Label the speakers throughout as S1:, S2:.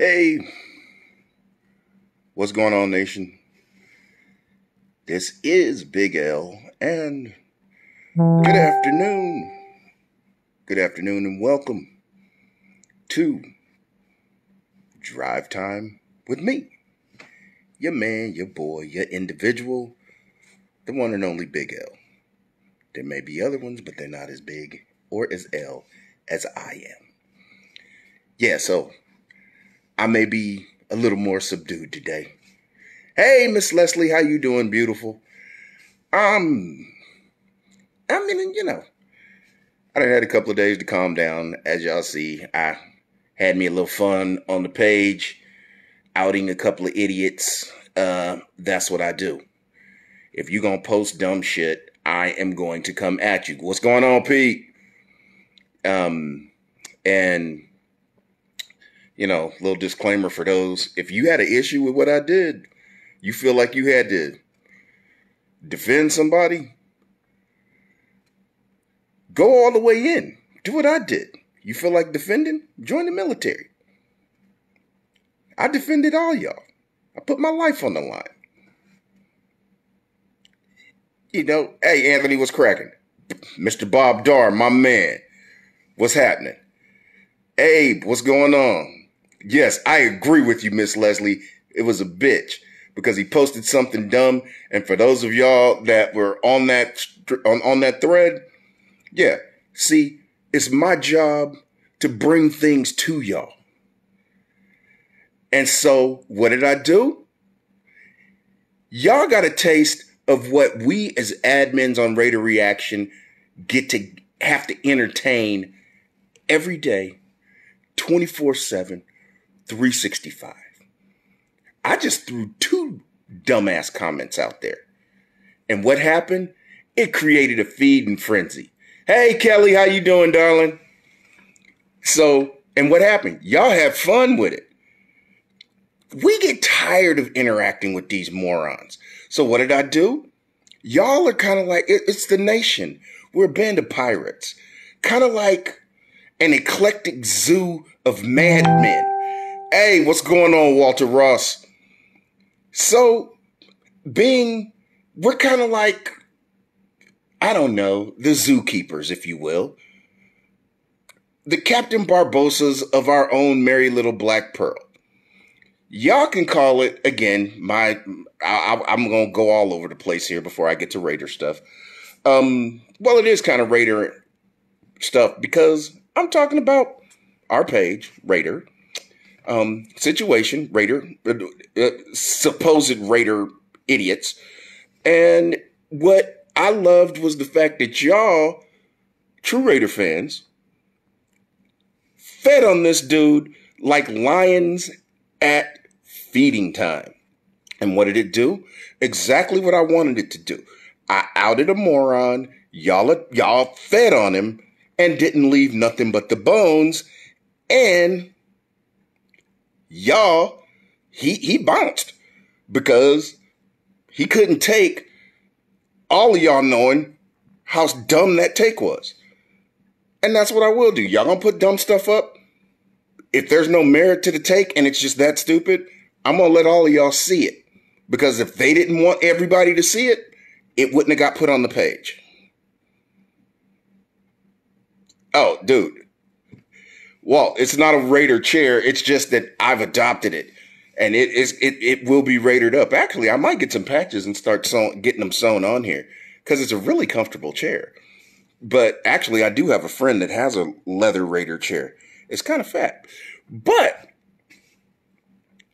S1: Hey, what's going on, nation? This is Big L, and good afternoon. Good afternoon, and welcome to Drive Time with me, your man, your boy, your individual, the one and only Big L. There may be other ones, but they're not as big or as L as I am. Yeah, so I may be a little more subdued today. Hey, Miss Leslie, how you doing, beautiful? I done had a couple of days to calm down. As y'all see, I had me a little fun on the page, outing a couple of idiots. That's what I do. If you gonna post dumb shit, I am going to come at you. What's going on, Pete? And little disclaimer for those. If you had an issue with what I did, you feel like you had to defend somebody, go all the way in. Do what I did. You feel like defending? Join the military. I defended all y'all. I put my life on the line. Hey, Anthony, what's cracking? Mr. Bob Dar, my man. What's happening? Abe, what's going on? Yes, I agree with you, Miss Leslie. It was a bitch because he posted something dumb. And for those of y'all that were on that thread, yeah, see, it's my job to bring things to y'all. And so what did I do? Y'all got a taste of what we as admins on Raider Reaction have to entertain every day, 24/7, 365. I just threw two dumbass comments out there. And what happened? It created a feeding frenzy. Hey, Kelly, how you doing, darling? So, and what happened? Y'all have fun with it. We get tired of interacting with these morons. So what did I do? Y'all are kind of like, it's the nation. We're a band of pirates. Kind of like an eclectic zoo of madmen. Hey, what's going on, Walter Ross? So, we're kind of like, I don't know, the zookeepers, if you will. The Captain Barbosas of our own Merry Little Black Pearl. Y'all can call it, again, I'm going to go all over the place here before I get to Raider stuff. Well, it is kind of Raider stuff because I'm talking about our page, Raider, situation, Raider, supposed Raider idiots. And what I loved was the fact that y'all, true Raider fans, fed on this dude like lions at feeding time. And what did it do? Exactly what I wanted it to do. I outed a moron. Y'all fed on him and didn't leave nothing but the bones. And y'all, he bounced because he couldn't take all of y'all knowing how dumb that take was. And that's what I will do. Y'all gonna put dumb stuff up? If there's no merit to the take and it's just that stupid, I'm gonna let all of y'all see it. Because if they didn't want everybody to see it, it wouldn't have got put on the page. Oh, dude. Well, it's not a Raider chair. It's just that I've adopted it. And it will be Raidered up. Actually, I might get some patches and start getting them sewn on here. Because it's a really comfortable chair. But actually, I do have a friend that has a leather Raider chair. It's kind of fat. But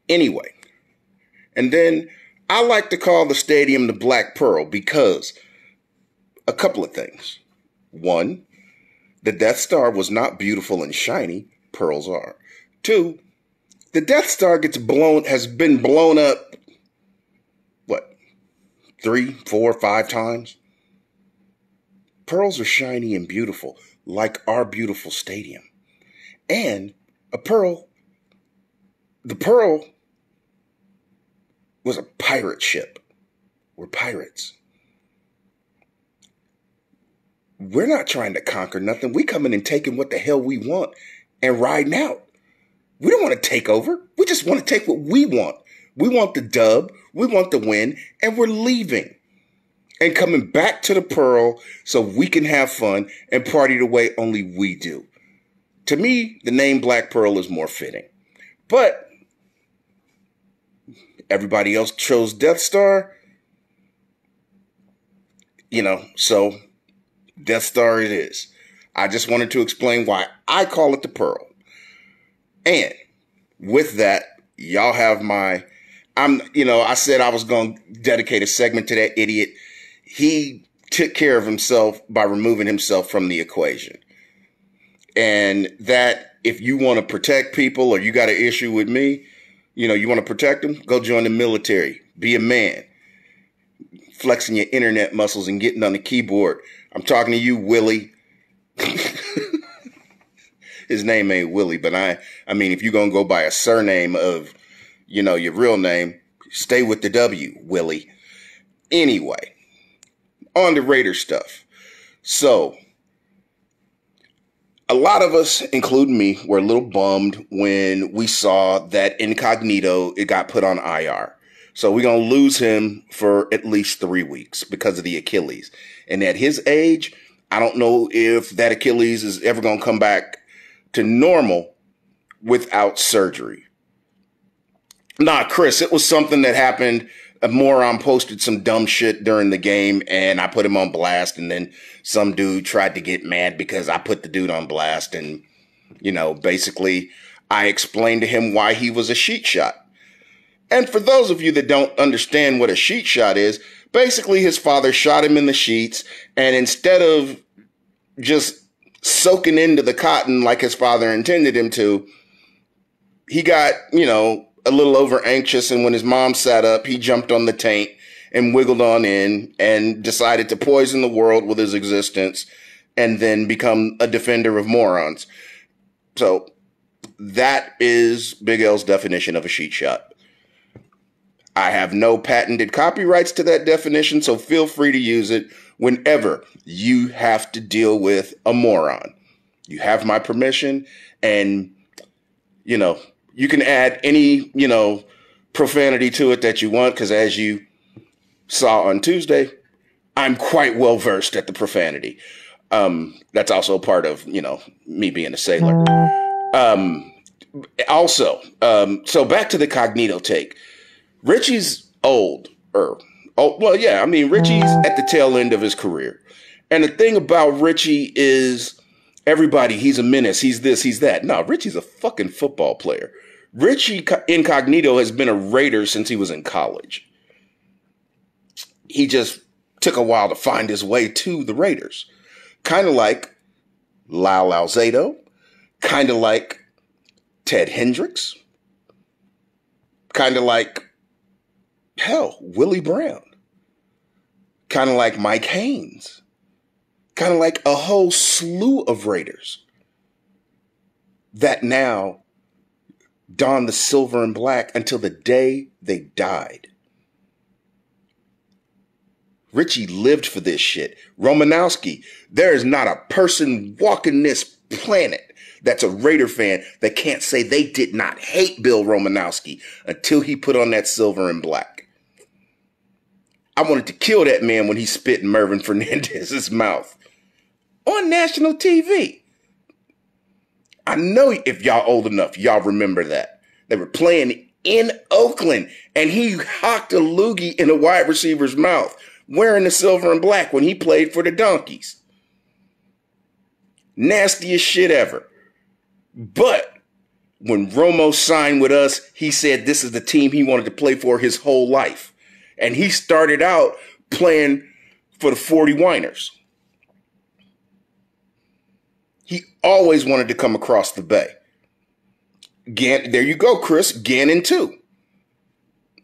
S1: anyway. And then I like to call the stadium the Black Pearl because a couple of things. One, the Death Star was not beautiful and shiny. Pearls are. Two, the Death Star has been blown up, 3, 4, 5 times? Pearls are shiny and beautiful, like our beautiful stadium. And the Pearl was a pirate ship. We're pirates. We're not trying to conquer nothing. We coming and taking what the hell we want and riding out. We don't want to take over. We just want to take what we want. We want the dub. We want the win. And we're leaving and coming back to the Pearl so we can have fun and party the way only we do. To me, the name Black Pearl is more fitting. But everybody else chose Death Star. So Death Star it is. I just wanted to explain why I call it the Pearl. And with that, y'all have I said I was going to dedicate a segment to that idiot. He took care of himself by removing himself from the equation. And that if you want to protect people or you got an issue with me, you want to protect them, go join the military. Be a man. Flexing your internet muscles and getting on the keyboard. I'm talking to you, Willie. His name ain't Willie, but I mean, if you're going to go by a surname of, your real name, stay with the W, Willie. Anyway, on the Raider stuff. So, a lot of us, including me, were a little bummed when we saw that Incognito, it got put on IR. So we're going to lose him for at least 3 weeks because of the Achilles. And at his age, I don't know if that Achilles is ever going to come back to normal without surgery. Nah, Chris, it was something that happened. A moron posted some dumb shit during the game and I put him on blast. And then some dude tried to get mad because I put the dude on blast. And, basically I explained to him why he was a sheet shot. And for those of you that don't understand what a sheet shot is, basically his father shot him in the sheets, and instead of just soaking into the cotton like his father intended him to, he got, a little over anxious, and when his mom sat up, he jumped on the taint and wiggled on in and decided to poison the world with his existence and then become a defender of morons. So that is Big L's definition of a sheet shot. I have no patented copyrights to that definition, so feel free to use it whenever you have to deal with a moron. You have my permission, and, you can add any, profanity to it that you want, because as you saw on Tuesday, I'm quite well versed at the profanity. That's also part of, me being a sailor. So back to the Cognito take. Richie's old. Richie's at the tail end of his career. And the thing about Richie is he's a menace. He's this, he's that. No, Richie's a fucking football player. Richie Incognito has been a Raider since he was in college. He just took a while to find his way to the Raiders. Kind of like Lyle Alzado. Kind of like Ted Hendricks. Kind of like Willie Brown. Kind of like Mike Haynes. Kind of like a whole slew of Raiders that now don the silver and black until the day they died. Richie lived for this shit. Romanowski, there is not a person walking this planet that's a Raider fan that can't say they did not hate Bill Romanowski until he put on that silver and black. I wanted to kill that man when he spit in Mervin Fernandez's mouth on national TV. I know if y'all old enough, y'all remember that. They were playing in Oakland and he hocked a loogie in a wide receiver's mouth wearing the silver and black when he played for the Donkeys. Nastiest shit ever. But when Romo signed with us, he said this is the team he wanted to play for his whole life. And he started out playing for the 49ers. He always wanted to come across the bay. There you go, Chris. Gannon too.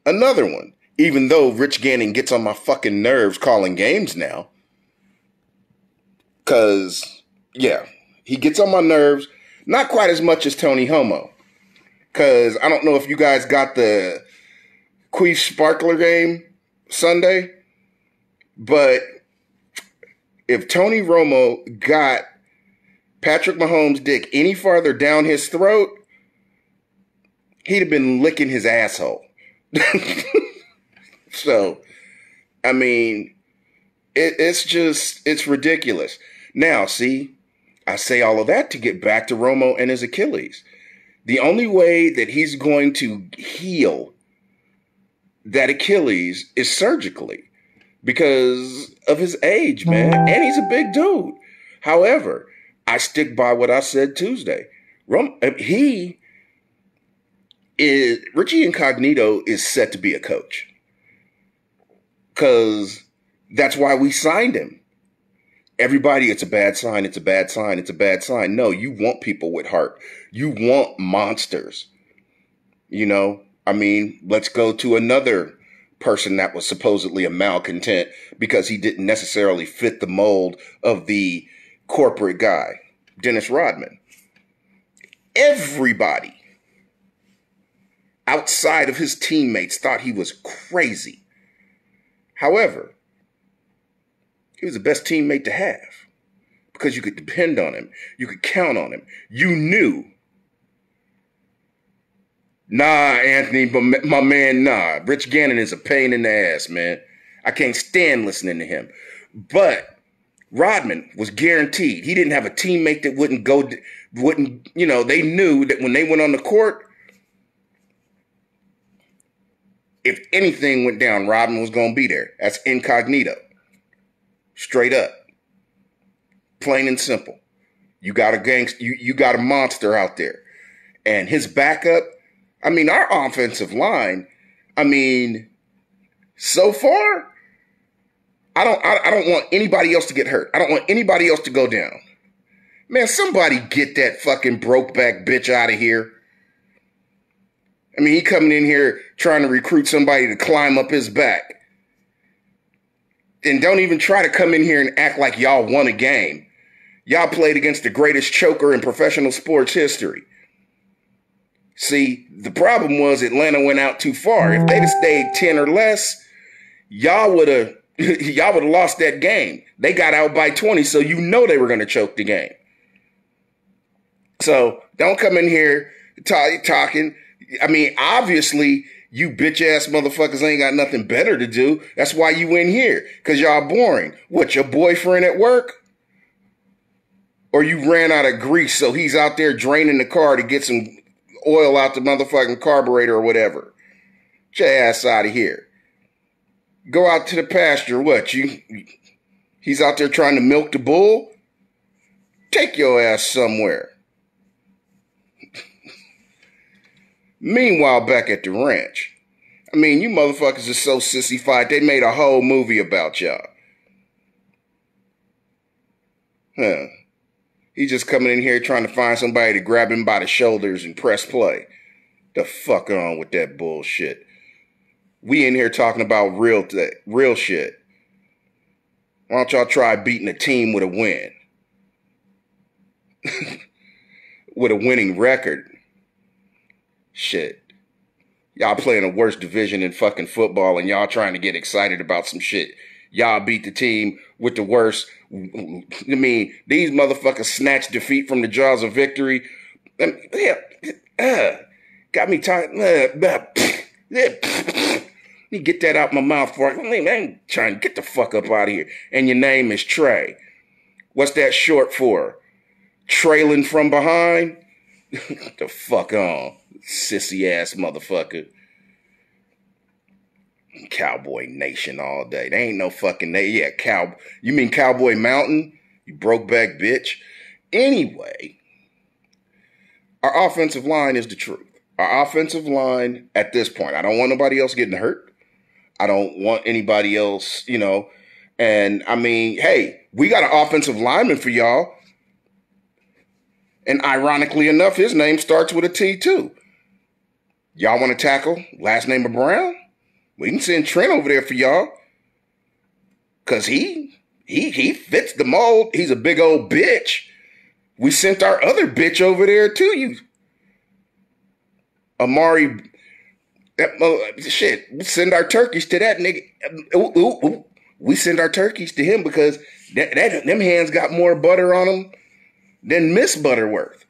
S1: Another one. Even though Rich Gannon gets on my fucking nerves calling games now. Because, he gets on my nerves. Not quite as much as Tony Homo. Because I don't know if you guys got the Queef Sparkler game Sunday. But if Tony Romo got Patrick Mahomes' dick any farther down his throat, he'd have been licking his asshole. So, I mean, it's ridiculous. Now, see, I say all of that to get back to Romo and his Achilles. The only way that he's going to heal that Achilles is surgically because of his age, man. And he's a big dude. However, I stick by what I said Tuesday. Richie Incognito is set to be a coach. Because that's why we signed him. Everybody, it's a bad sign, it's a bad sign, it's a bad sign. No, you want people with heart. You want monsters. You know, I mean, let's go to another person that was supposedly a malcontent because he didn't necessarily fit the mold of the corporate guy, Dennis Rodman. Everybody outside of his teammates thought he was crazy. However, he was the best teammate to have because you could depend on him. You could count on him. You knew. Nah, Anthony, but my man, nah. Rich Gannon is a pain in the ass, man. I can't stand listening to him. But Rodman was guaranteed. He didn't have a teammate that wouldn't, you know, they knew that when they went on the court, if anything went down, Rodman was going to be there. That's incognito. Straight up. Plain and simple. You got a gangster, you got a monster out there. And his backup, I mean, our offensive line, I mean, so far, I don't want anybody else to get hurt. I don't want anybody else to go down. Man, somebody get that fucking broke back bitch out of here. I mean, he coming in here trying to recruit somebody to climb up his back. And don't even try to come in here and act like y'all won a game. Y'all played against the greatest choker in professional sports history. See, the problem was Atlanta went out too far. If they'd have stayed 10 or less, y'all would have lost that game. They got out by 20, so you know they were going to choke the game. So don't come in here talking. I mean, obviously, you bitch-ass motherfuckers ain't got nothing better to do. That's why you in here, because y'all boring. What, your boyfriend at work? Or you ran out of grease, so he's out there draining the car to get some oil out the motherfucking carburetor or whatever. Get your ass out of here. Go out to the pasture. What, he's out there trying to milk the bull? Take your ass somewhere. Meanwhile, back at the ranch, I mean, you motherfuckers are so sissified, they made a whole movie about y'all. Huh. He's just coming in here trying to find somebody to grab him by the shoulders and press play. The fuck on with that bullshit. We in here talking about real shit. Why don't y'all try beating a team with a win? With a winning record. Shit. Y'all playing a worse division in fucking football and y'all trying to get excited about some shit. Y'all beat the team with the worst. I mean, these motherfuckers snatched defeat from the jaws of victory. Got me tired. You get that out my mouth for I ain't trying to get the fuck up out of here. And your name is Trey. What's that short for? Trailing from behind? The fuck on, sissy ass motherfucker. Cowboy Nation all day. They ain't no fucking nation. Yeah, you mean Cowboy Mountain? You broke back bitch. Anyway, our offensive line is the truth. Our offensive line at this point, I don't want nobody else getting hurt. I don't want anybody else, you know. And I mean, hey, we got an offensive lineman for y'all. And ironically enough, his name starts with a T too. Y'all want to tackle last name of Brown? We can send Trent over there for y'all. Cause he fits the mold. He's a big old bitch. We sent our other bitch over there too. You Amari, shit. We send our turkeys to that nigga. We send our turkeys to him because them hands got more butter on them than Miss Butterworth.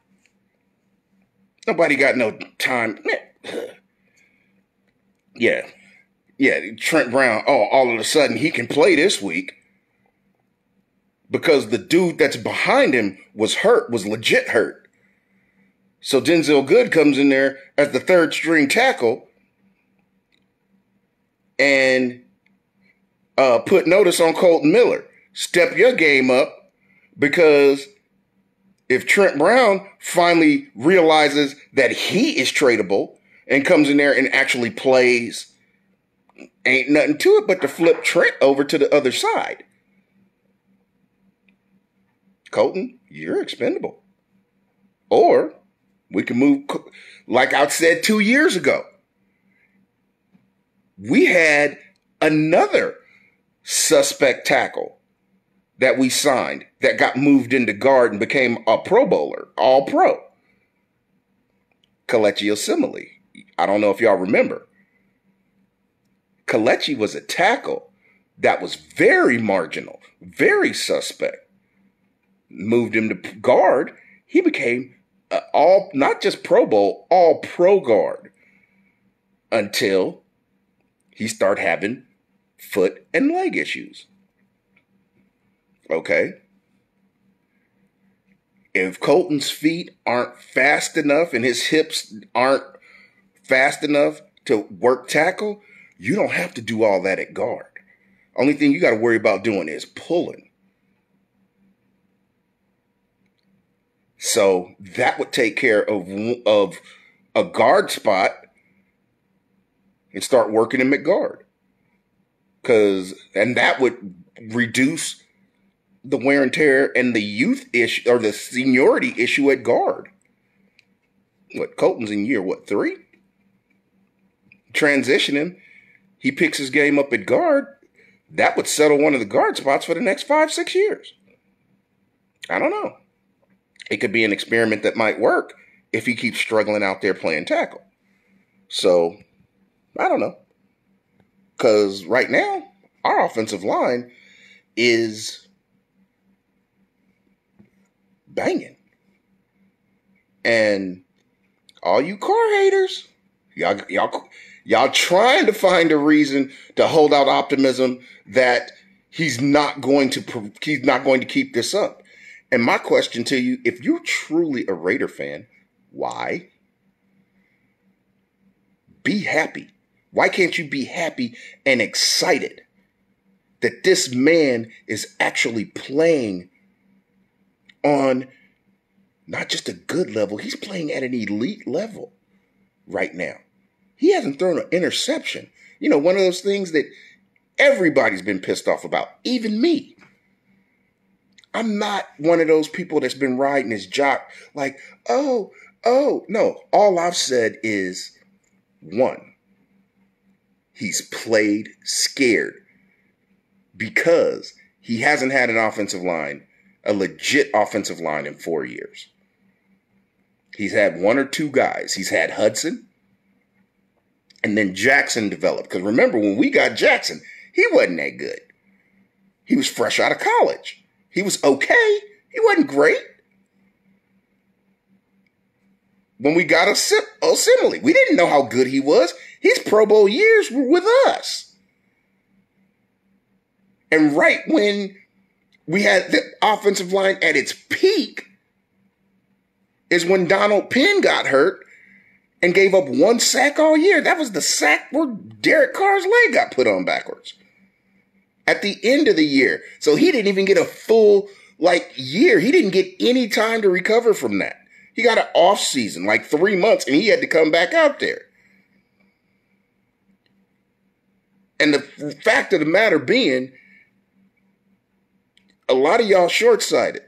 S1: Nobody got no time. Man, Yeah. Yeah. Trent Brown, oh, all of a sudden he can play this week because the dude that's behind him was hurt, was legit hurt. So Denzel Good comes in there as the third string tackle and put notice on Colton Miller. Step your game up, because if Trent Brown finally realizes that he is tradable and comes in there and actually plays, ain't nothing to it but to flip Trent over to the other side. Colton, you're expendable. Or we can move, like I said 2 years ago. We had another suspect tackle that we signed that got moved into guard and became a Pro Bowler, all pro. Kelechi Osemele. I don't know if y'all remember. Kelechi was a tackle that was very marginal, very suspect. Moved him to guard. He became all, not just Pro Bowl, all pro guard until he started having foot and leg issues. Okay. If Colton's feet aren't fast enough and his hips aren't fast enough to work tackle, you don't have to do all that at guard. Only thing you got to worry about doing is pulling. So that would take care of a guard spot and start working him at guard. And that would reduce the wear and tear and the youth issue or the seniority issue at guard. Colton's in year, 3? Transition him. He picks his game up at guard. That would settle one of the guard spots for the next 5-6 years. I don't know. It could be an experiment that might work if he keeps struggling out there playing tackle. So, I don't know. Because right now, our offensive line is banging. And all you Carr haters, y'all trying to find a reason to hold out optimism that he's not going to keep this up. And my question to you, if you're truly a Raider fan, why? Be happy. Why can't you be happy and excited that this man is actually playing on not just a good level, he's playing at an elite level right now. He hasn't thrown an interception. You know, one of those things that everybody's been pissed off about, even me. I'm not one of those people that's been riding his jock like, oh, no. All I've said is, one, he's played scared because he hasn't had an offensive line, a legit offensive line in 4 years. He's had one or two guys. He's had Hudson, and then Jackson developed. Because remember, when we got Jackson, he wasn't that good. He was fresh out of college. He was okay. He wasn't great. When we got Osemele, we didn't know how good he was. His Pro Bowl years were with us. And right when we had the offensive line at its peak is when Donald Penn got hurt and gave up 1 sack all year. That was the sack where Derek Carr's leg got put on backwards at the end of the year. So he didn't even get a full year. He didn't get any time to recover from that. He got an off season, 3 months, and he had to come back out there. And the fact of the matter being, a lot of y'all short-sighted.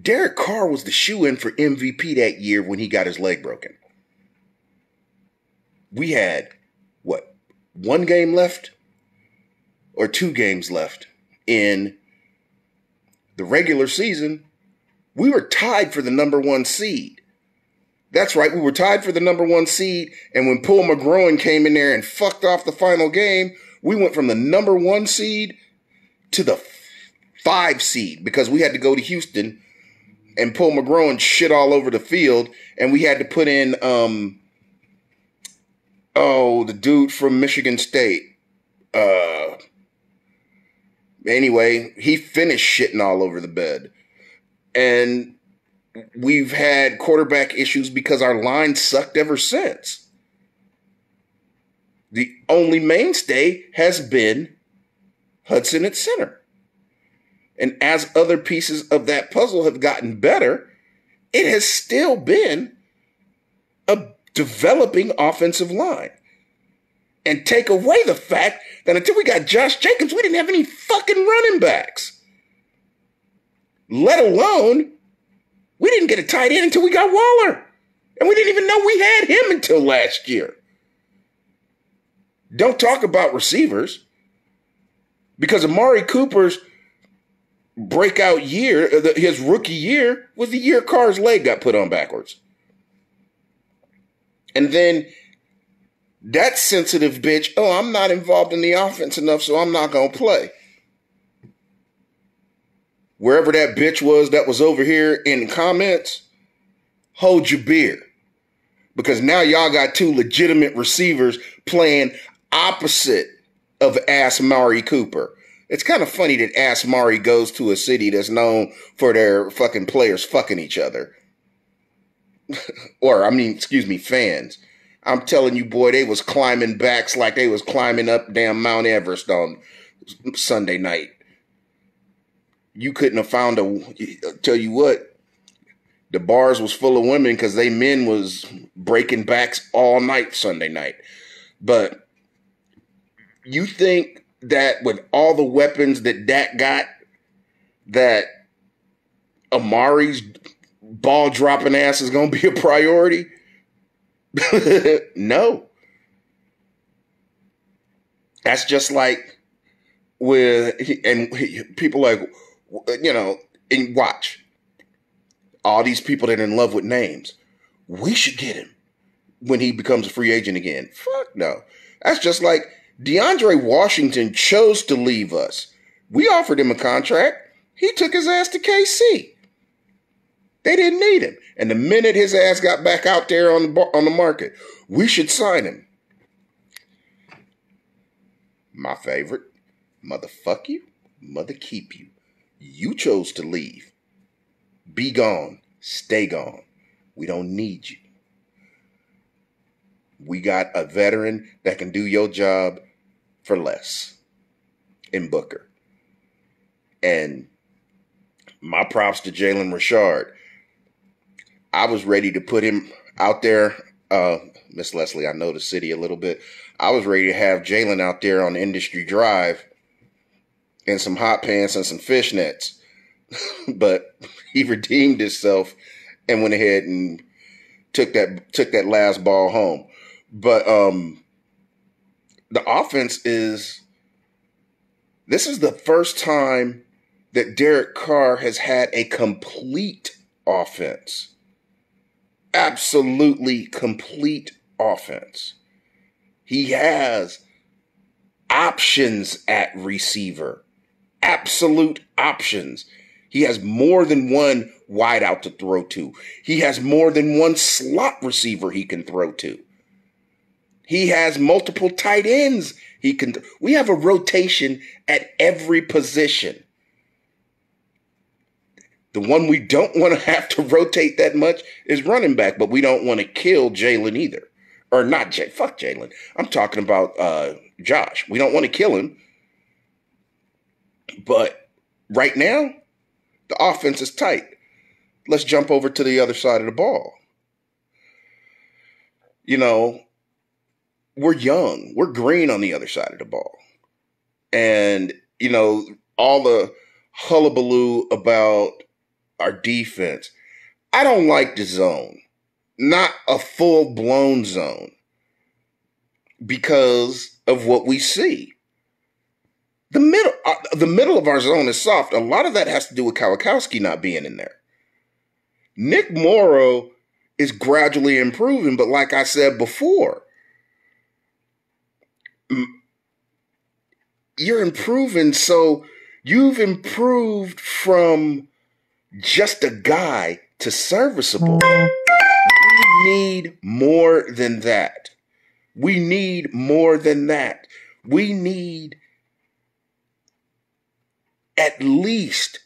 S1: Derek Carr was the shoe-in for MVP that year when he got his leg broken. We had, 1 game left? Or 2 games left in the regular season. We were tied for the number 1 seed. That's right, we were tied for the number 1 seed, and when Paul McGroin came in there and fucked off the final game, we went from the number 1 seed to the 5 seed because we had to go to Houston and Paul McGroin shit all over the field, and we had to put in Oh, the dude from Michigan State. Anyway, he finished shitting all over the bed. And we've had quarterback issues because our line sucked ever since. The only mainstay has been Hudson at center. And as other pieces of that puzzle have gotten better, it has still been a developing offensive line. And take away the fact that until we got Josh Jacobs, we didn't have any fucking running backs. Let alone, we didn't get a tight end until we got Waller. And we didn't even know we had him until last year. Don't talk about receivers. Because Amari Cooper's breakout year, his rookie year, was the year Carr's leg got put on backwards. And then that sensitive bitch, oh, I'm not involved in the offense enough, so I'm not going to play. Wherever that bitch was that was over here in the comments, hold your beer. Because now y'all got two legitimate receivers playing opposite of Ass Amari Cooper. It's kind of funny that Ass Amari goes to a city that's known for their fucking players fucking each other. Fans. I'm telling you, boy, they was climbing backs like they was climbing up damn Mount Everest on Sunday night. You couldn't have found tell you what, the bars was full of women because they men was breaking backs all night Sunday night. But you think that with all the weapons that Dak got, that Amari's ball dropping ass is going to be a priority? No. That's just like and people like, and watch. All these people that are in love with names. We should get him when he becomes a free agent again. Fuck no. That's just like DeAndre Washington chose to leave us. We offered him a contract. He took his ass to KC. They didn't need him. And the minute his ass got back out there on the market, we should sign him. My favorite, motherfuck you, mother keep you. You chose to leave. Be gone. Stay gone. We don't need you. We got a veteran that can do your job for less in Booker. And my props to Jalen Richard. I was ready to put him out there. Miss Leslie, I know the city a little bit. I was ready to have Jalen out there on Industry Drive in some hot pants and some fishnets. But he redeemed himself and went ahead and took that last ball home. But the offense this is the first time that Derek Carr has had a complete offense. Absolutely complete offense. He has options at receiver. Absolute options. He has more than one wideout to throw to. He has more than one slot receiver he can throw to. He has multiple tight ends we have a rotation at every position. The one we don't want to have to rotate that much is running back, but we don't want to kill Jalen either. Or not fuck Jalen. I'm talking about Josh. We don't want to kill him. But right now, the offense is tight. Let's jump over to the other side of the ball. We're young. We're green on the other side of the ball. And, all the hullabaloo about our defense. I don't like the zone. Not a full-blown zone. Because of what we see. The middle of our zone is soft. A lot of that has to do with Kawakowski not being in there. Nick Morrow is gradually improving, but like I said before, you're improving, so you've improved from just a guy to serviceable. We need more than that. We need more than that. We need at least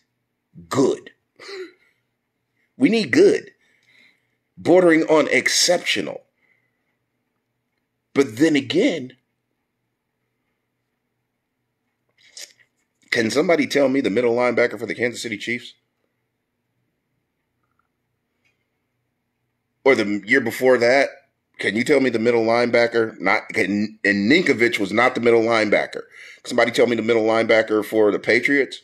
S1: good. We need good, bordering on exceptional. But then again, can somebody tell me the middle linebacker for the Kansas City Chiefs? Or the year before that? Can you tell me the middle linebacker? And Ninkovich was not the middle linebacker. Somebody tell me the middle linebacker for the Patriots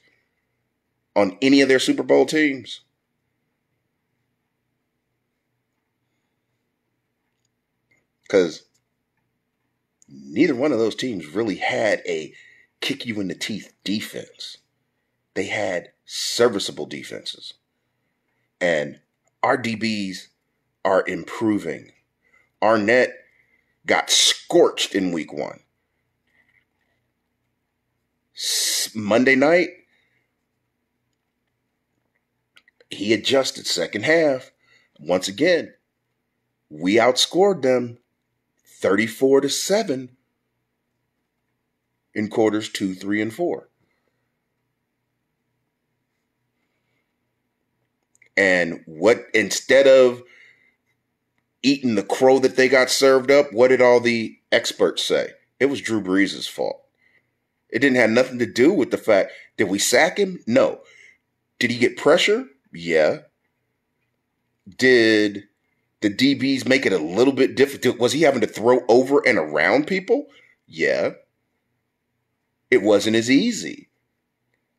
S1: on any of their Super Bowl teams? Because neither one of those teams really had a kick you in the teeth defense. They had serviceable defenses. And our DBs are improving. Arnett got scorched in week 1. Monday night, he adjusted second half. Once again, we outscored them 34-7 in quarters 2, 3, and 4. And instead of eating the crow that they got served up, what did all the experts say? It was Drew Brees' fault. It didn't have nothing to do with the fact, did we sack him? No. Did he get pressure? Yeah. Did the DBs make it a little bit difficult? Was he having to throw over and around people? Yeah. It wasn't as easy.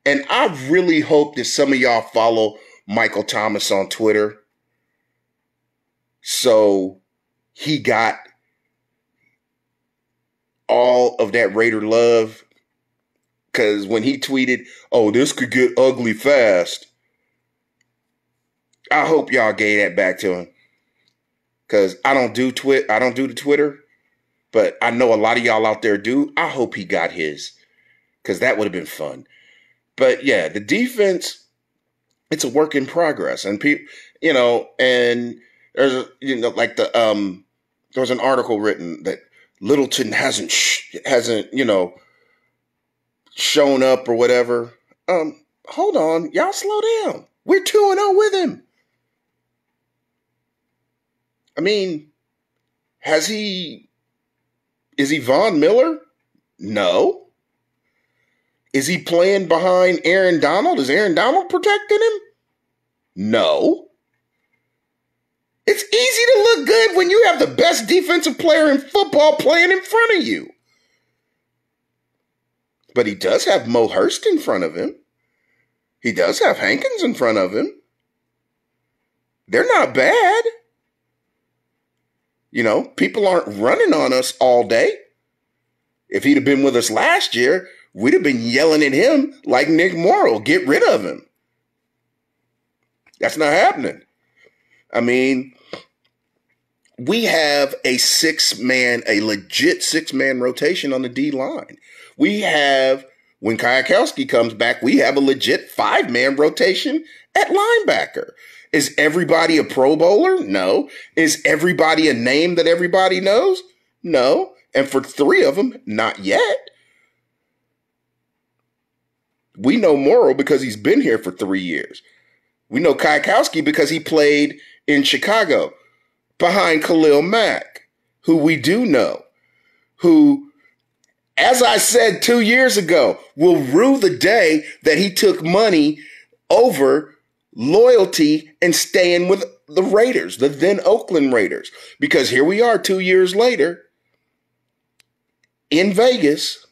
S1: And I really hope that some of y'all follow Michael Thomas on Twitter. So he got all of that Raider love. Because when he tweeted, oh, this could get ugly fast, I hope y'all gave that back to him. Because I don't do the Twitter, but I know a lot of y'all out there do. I hope he got his, because that would have been fun. But yeah, the defense, it's a work in progress. And people, and there's there was an article written that Littleton hasn't shown up or whatever. Hold on, y'all slow down. We're 2-0 with him. I mean, is he Von Miller? No. Is he playing behind Aaron Donald? Is Aaron Donald protecting him? No. It's easy to look good when you have the best defensive player in football playing in front of you. But he does have Mo Hurst in front of him. He does have Hankins in front of him. They're not bad. People aren't running on us all day. If he'd have been with us last year, we'd have been yelling at him like Nick Morrow, get rid of him. That's not happening. I mean, we have a legit six-man rotation on the D line. We have, when Kwiatkowski comes back, we have a legit 5-man rotation at linebacker. Is everybody a Pro Bowler? No. Is everybody a name that everybody knows? No. And for 3 of them, not yet. We know Morrow because he's been here for 3 years. We know Kwiatkowski because he played in Chicago behind Khalil Mack, who we do know, who, as I said 2 years ago, will rue the day that he took money over loyalty and staying with the Raiders, the then Oakland Raiders. Because here we are 2 years later in Vegas.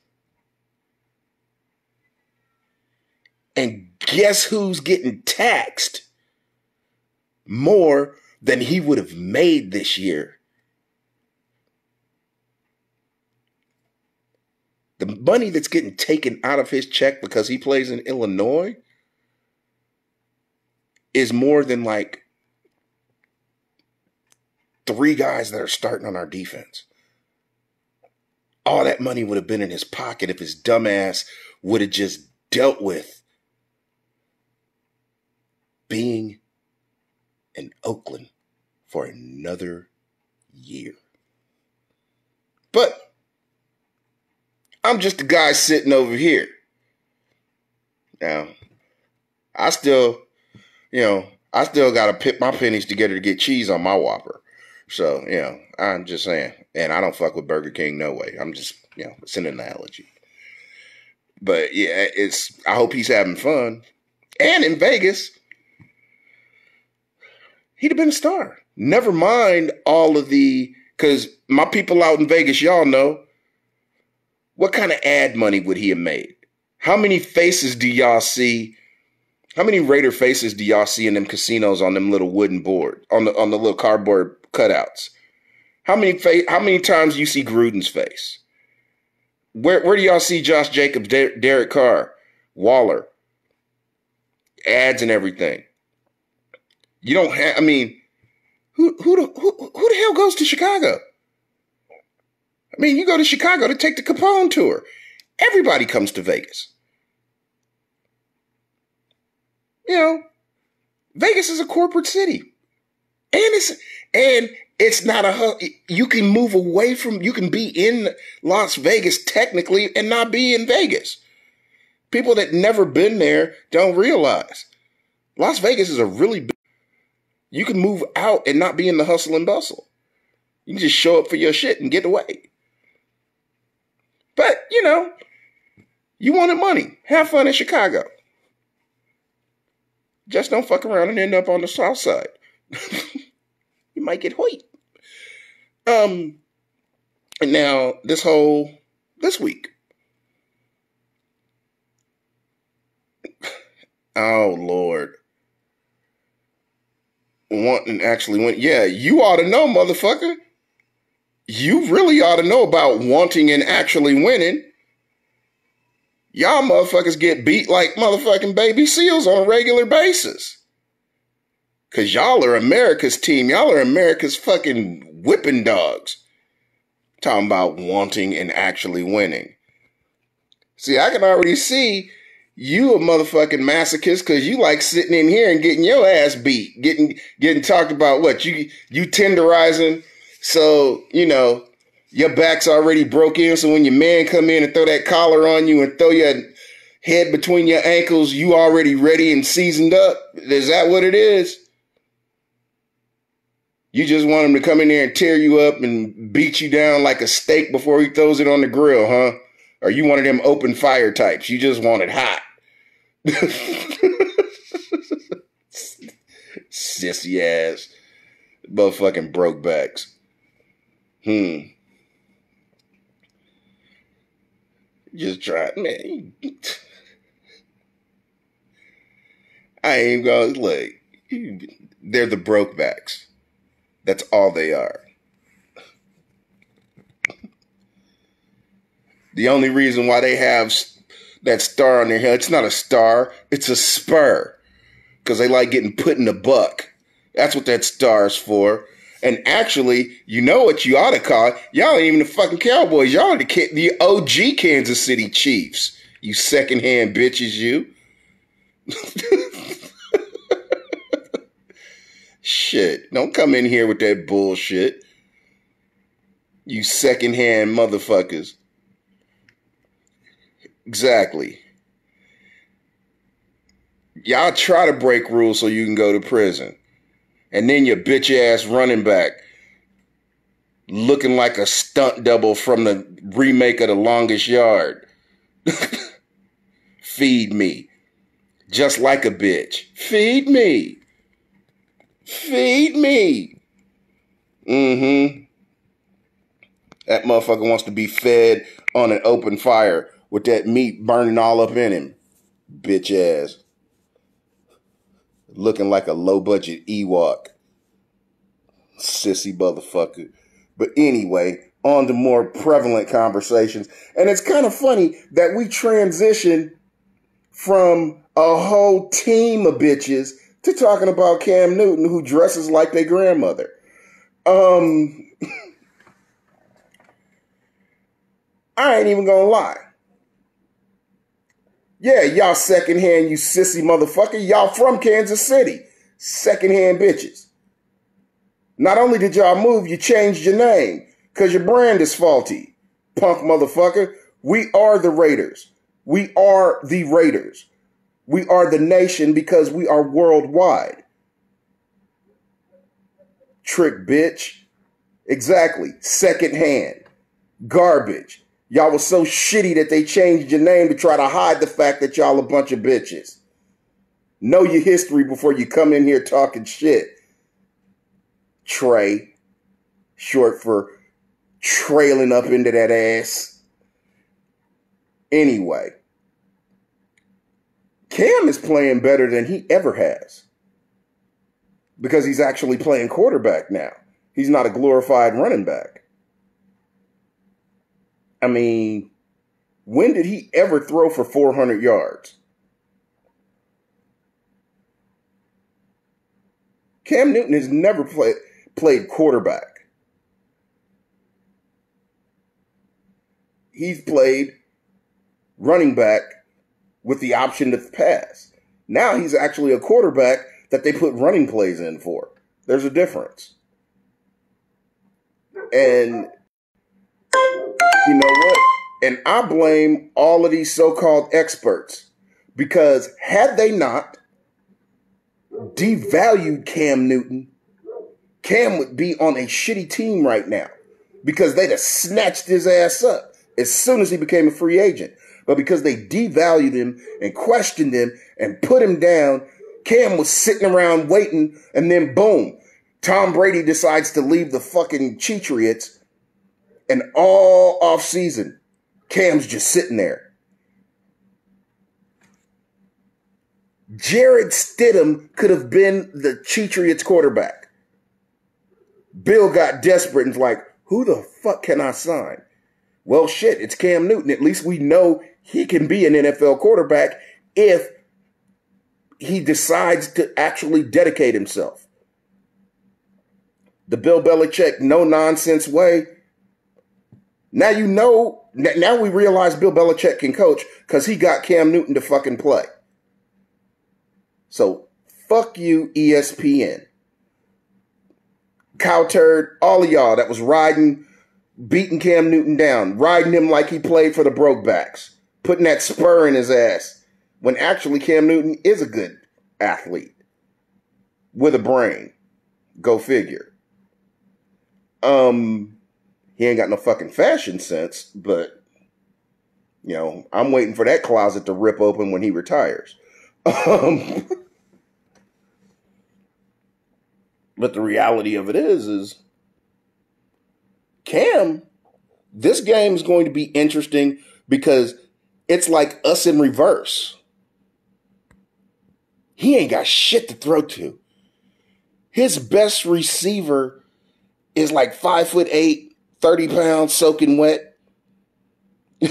S1: And guess who's getting taxed more than he would have made this year? The money that's getting taken out of his check because he plays in Illinois is more than like 3 guys that are starting on our defense. All that money would have been in his pocket if his dumbass would have just dealt with being in Oakland for another year. But I'm just the guy sitting over here. Now, I still got to pit my pennies together to get cheese on my Whopper. So, I'm just saying. And I don't fuck with Burger King, no way. I'm just, it's an analogy. But yeah, I hope he's having fun. And in Vegas, he'd have been a star. Never mind all of because my people out in Vegas, y'all know, what kind of ad money would he have made? How many faces do y'all see? How many Raider faces do y'all see in them casinos on them little wooden board, on the little cardboard cutouts? How many times do you see Gruden's face? Where do y'all see Josh Jacobs, Derek Carr, Waller, ads and everything? You don't have. I mean, who the hell goes to Chicago? I mean, you go to Chicago to take the Capone tour. Everybody comes to Vegas. Vegas is a corporate city, and it's not you can move away from. You can be in Las Vegas technically and not be in Vegas. People that never been there don't realize Las Vegas is a really big. You can move out and not be in the hustle and bustle. You can just show up for your shit and get away. But, you wanted money. Have fun in Chicago. Just don't fuck around and end up on the south side. You might get hoit. And now, this week. Oh, Lord. Yeah, you ought to know, motherfucker. You really ought to know about wanting and actually winning. Y'all motherfuckers get beat like motherfucking baby seals on a regular basis. Because y'all are America's team. Y'all are America's fucking whipping dogs. Talking about wanting and actually winning. See, I can already see you a motherfucking masochist because you like sitting in here and getting your ass beat. Getting talked about what? You tenderizing. So, your back's already broke in. So when your man come in and throw that collar on you and throw your head between your ankles, you already ready and seasoned up. Is that what it is? You just want him to come in there and tear you up and beat you down like a steak before he throws it on the grill, huh? Or you one of them open fire types. You just want it hot. Sissy ass. Motherfucking brokebacks. Just try, man. I ain't gonna look. They're the brokebacks. That's all they are. The only reason why they have that star on their head, it's not a star, it's a spur. Because they like getting put in the buck. That's what that star is for. And actually, you know what you ought to call it? Y'all ain't even the fucking Cowboys. Y'all are the OG Kansas City Chiefs. You secondhand bitches, you. Shit. Don't come in here with that bullshit. You secondhand motherfuckers. Exactly. Y'all try to break rules so you can go to prison. And then your bitch ass running back looking like a stunt double from the remake of The Longest Yard. Feed me. Just like a bitch. Feed me. Feed me. That motherfucker wants to be fed on an open fire with that meat burning all up in him. Bitch ass. Looking like a low-budget Ewok. Sissy motherfucker. But anyway, on to more prevalent conversations. And it's kind of funny that we transition from a whole team of bitches to talking about Cam Newton, who dresses like their grandmother. I ain't even gonna lie. Yeah, y'all secondhand, you sissy motherfucker. Y'all from Kansas City. Secondhand bitches. Not only did y'all move, you changed your name. Because your brand is faulty, punk motherfucker. We are the Raiders. We are the Raiders. We are the nation because we are worldwide. Trick bitch. Exactly. Secondhand. Garbage. Y'all was so shitty that they changed your name to try to hide the fact that y'all a bunch of bitches. Know your history before you come in here talking shit. Trey. Short for trailing up into that ass. Anyway. Cam is playing better than he ever has. Because he's actually playing quarterback now. He's not a glorified running back. I mean, when did he ever throw for 400 yards? Cam Newton has never played quarterback. He's played running back with the option to pass. Now he's actually a quarterback that they put running plays in for. There's a difference. And you know what? And I blame all of these so-called experts because had they not devalued Cam Newton, Cam would be on a shitty team right now because they'd have snatched his ass up as soon as he became a free agent. But because they devalued him and questioned him and put him down, Cam was sitting around waiting, and then boom, Tom Brady decides to leave the fucking Cheatriots, and all off season, Cam's just sitting there. Jared Stidham could have been the Cheatriots quarterback. Bill got desperate and was like, who the fuck can I sign? Well, shit, it's Cam Newton. At least we know he can be an NFL quarterback if he decides to actually dedicate himself. The Bill Belichick no-nonsense way. Now you know, now we realize Bill Belichick can coach because he got Cam Newton to fucking play. So, fuck you, ESPN. Cow turd, all of y'all that was beating Cam Newton down, riding him like he played for the Brokebacks, putting that spur in his ass, when actually Cam Newton is a good athlete with a brain. Go figure. He ain't got no fucking fashion sense, but, you know, I'm waiting for that closet to rip open when he retires. But the reality of it is Cam, this game is going to be interesting because it's like us in reverse. He ain't got shit to throw to. His best receiver is like 5'8", 30 pounds, soaking wet. They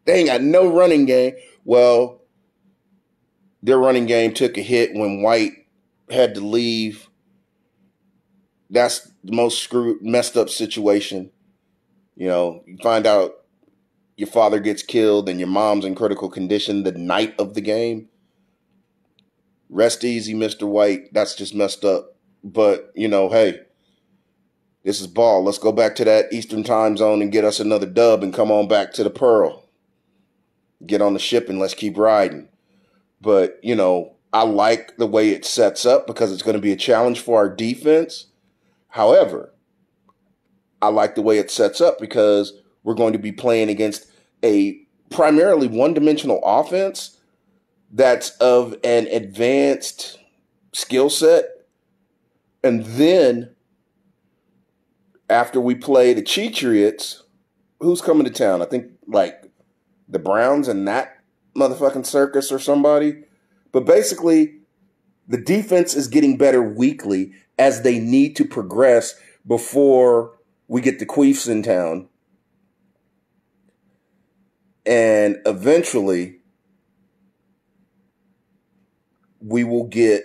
S1: ain't got no running game. Well, their running game took a hit when White had to leave. That's the most messed up situation. You know, you find out your father gets killed and your mom's in critical condition the night of the game. Rest easy, Mr. White. That's just messed up. But, you know, hey, this is ball. Let's go back to that Eastern time zone and get us another dub and come on back to the Pearl. Get on the ship and let's keep riding. But, you know, I like the way it sets up because it's going to be a challenge for our defense. However, I like the way it sets up because we're going to be playing against a primarily one-dimensional offense that's of an advanced skill set. And then after we play the Cheatriots, who's coming to town? I think like the Browns and that motherfucking circus or somebody. But basically, the defense is getting better weekly as they need to progress before we get the Queefs in town. And eventually, we will get,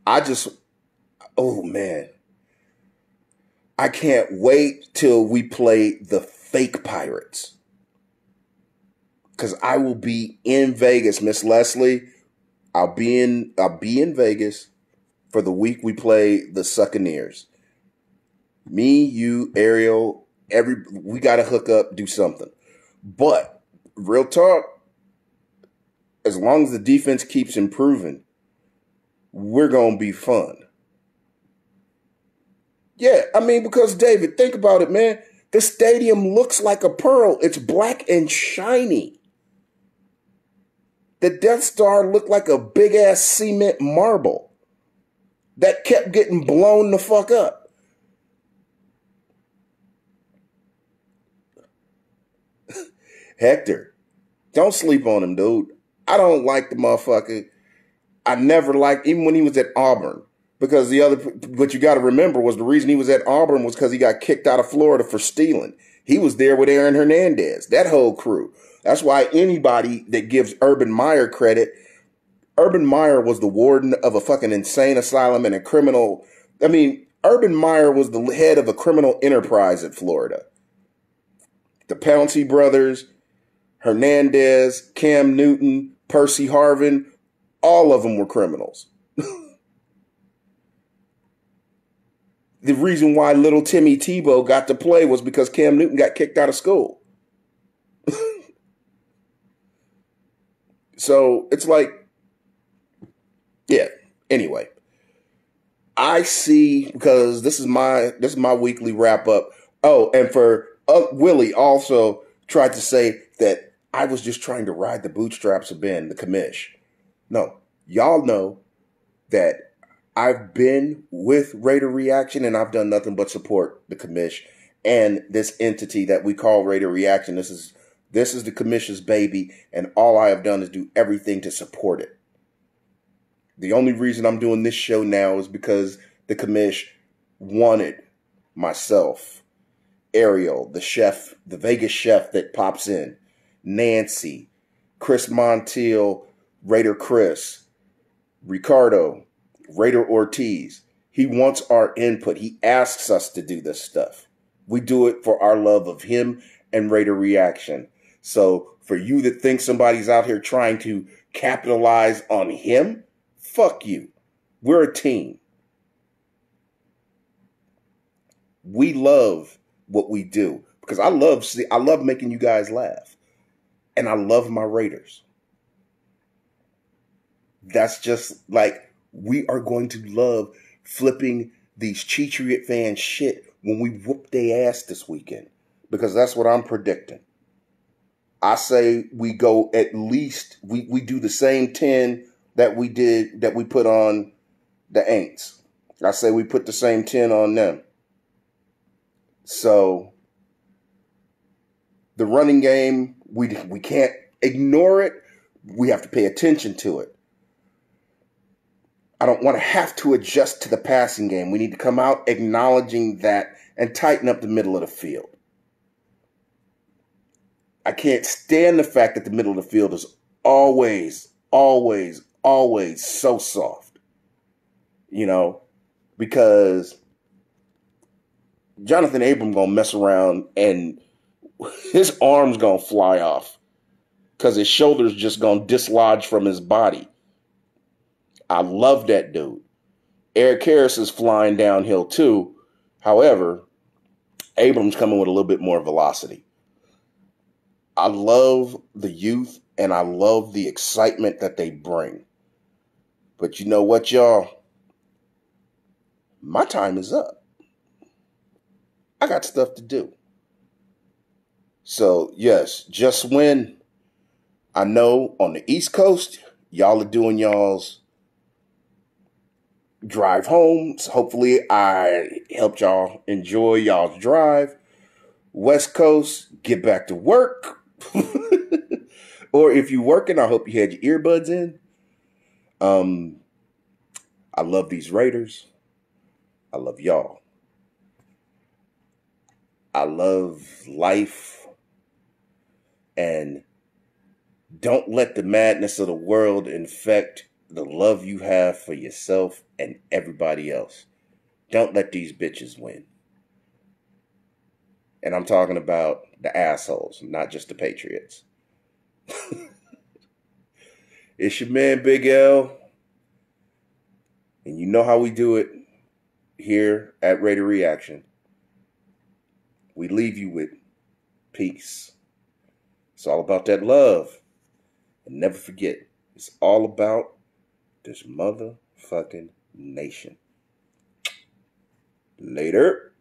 S1: oh man. I can't wait till we play the fake Pirates. Because I will be in Vegas, Miss Leslie. I'll be in Vegas for the week we play the Succaneers. Me, you, Ariel, we got to hook up, do something. But real talk, as long as the defense keeps improving, we're going to be fun. Yeah, I mean, because David, think about it, man. The stadium looks like a pearl. It's black and shiny. The Death Star looked like a big ass cement marble that kept getting blown the fuck up. Hector, don't sleep on him, dude. I don't like the motherfucker. I never liked, even when he was at Auburn, because what you got to remember was the reason he was at Auburn was because he got kicked out of Florida for stealing. He was there with Aaron Hernandez, that whole crew. That's why anybody that gives Urban Meyer credit, Urban Meyer was the warden of a fucking insane asylum and a criminal. I mean, Urban Meyer was the head of a criminal enterprise at Florida. The Pouncey brothers, Hernandez, Cam Newton, Percy Harvin, all of them were criminals. The reason why little Timmy Tebow got to play was because Cam Newton got kicked out of school. So it's like, yeah. Anyway, I see, because this is my weekly wrap up. Oh, and for Willie also tried to say that I was just trying to ride the bootstraps of Ben, the commish. No, y'all know that I've been with Raider Reaction and I've done nothing but support the commish and this entity that we call Raider Reaction. This is the commission's baby, and all I have done is do everything to support it. The only reason I'm doing this show now is because the commish wanted myself, Ariel, the chef, the Vegas chef that pops in, Nancy, Chris Montiel, Raider Chris, Ricardo, Raider Ortiz. He wants our input. He asks us to do this stuff. We do it for our love of him and Raider Reaction. So for you that think somebody's out here trying to capitalize on him, fuck you. We're a team. We love what we do because I love making you guys laugh. And I love my Raiders. That's just like, we are going to love flipping these Cheatriot fans shit when we whoop their ass this weekend, because that's what I'm predicting. I say we go at least, we do the same 10 that we put on the Aints. I say we put the same 10 on them. So the running game, we can't ignore it. We have to pay attention to it. I don't want to have to adjust to the passing game. We need to come out acknowledging that and tighten up the middle of the field. I can't stand the fact that the middle of the field is always so soft. You know, because Jonathan Abram gonna mess around and his arm's gonna fly off because his shoulder's just gonna dislodge from his body. I love that dude. Eric Harris is flying downhill too. However, Abram's coming with a little bit more velocity. I love the youth and I love the excitement that they bring. But you know what, y'all? My time is up. I got stuff to do. So, yes, just when I know on the East Coast, y'all are doing y'all's drive home. So hopefully I helped y'all enjoy y'all's drive. West Coast, get back to work. Or if you're working, I hope you had your earbuds in. I love these Raiders. I love y'all. I love life. And don't let the madness of the world infect the love you have for yourself and everybody else. Don't let these bitches win. And I'm talking about the assholes, not just the Patriots. It's your man, Big L. And you know how we do it here at Raider Reaction. we leave you with peace. It's all about that love. And never forget, it's all about this motherfucking nation. Later.